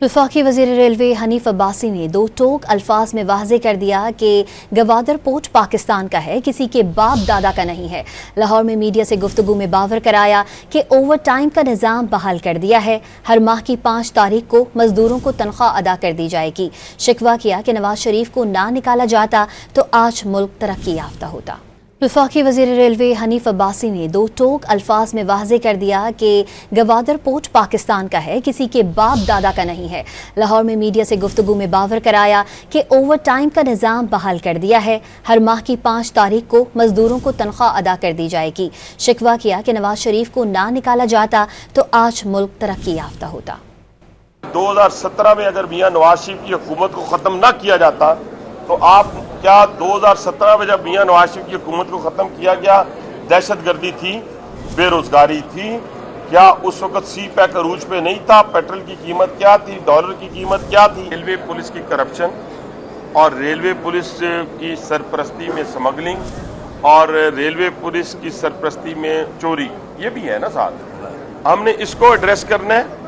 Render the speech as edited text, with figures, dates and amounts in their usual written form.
वफाकी वज़ीर रेलवे हनीफ अब्बासी ने दो टोक अल्फाज में वाज़े कर दिया कि गवादर पोर्ट पाकिस्तान का है, किसी के बाप दादा का नहीं है। लाहौर में मीडिया से गुफ्तगू में बावर कराया कि ओवर टाइम का निज़ाम बहाल कर दिया है। हर माह की 5 तारीख को मजदूरों को तनख्वाह अदा कर दी जाएगी। शिकवा किया कि नवाज शरीफ को ना निकाला जाता तो आज मुल्क तरक्की याफ्ता होता। वफाकी वज़ीर रेलवे हनीफ अब्बासी ने दो टोक अल्फाज में वाज़े कर दिया कि गवादर पोर्ट पाकिस्तान का है, किसी के बाप दादा का नहीं है। लाहौर में मीडिया से गुफ्तगू में बावर कराया कि ओवर टाइम का निज़ाम बहाल कर दिया है। हर माह की 5 तारीख को मजदूरों को तनख्वाह अदा कर दी जाएगी। शिकवा किया कि नवाज शरीफ को ना निकाला जाता तो आज मुल्क तरक्की याफ्ता होता। 2017 में अगर मियां नवाज शरीफ की हुकूमत को ख़त्म ना किया जाता तो आप क्या 2017 में जब मियां नवाज शरीफ की हुकूमत को ख़त्म किया गया, दहशतगर्दी थी, बेरोजगारी थी, क्या उस वक्त सी पैक अरूज पे नहीं था? पेट्रोल की कीमत क्या थी? डॉलर की कीमत क्या थी? रेलवे पुलिस की करप्शन और रेलवे पुलिस की सरपरस्ती में स्मगलिंग और रेलवे पुलिस की सरपरस्ती में चोरी, ये भी है ना साथ। हमने इसको एड्रेस करना है।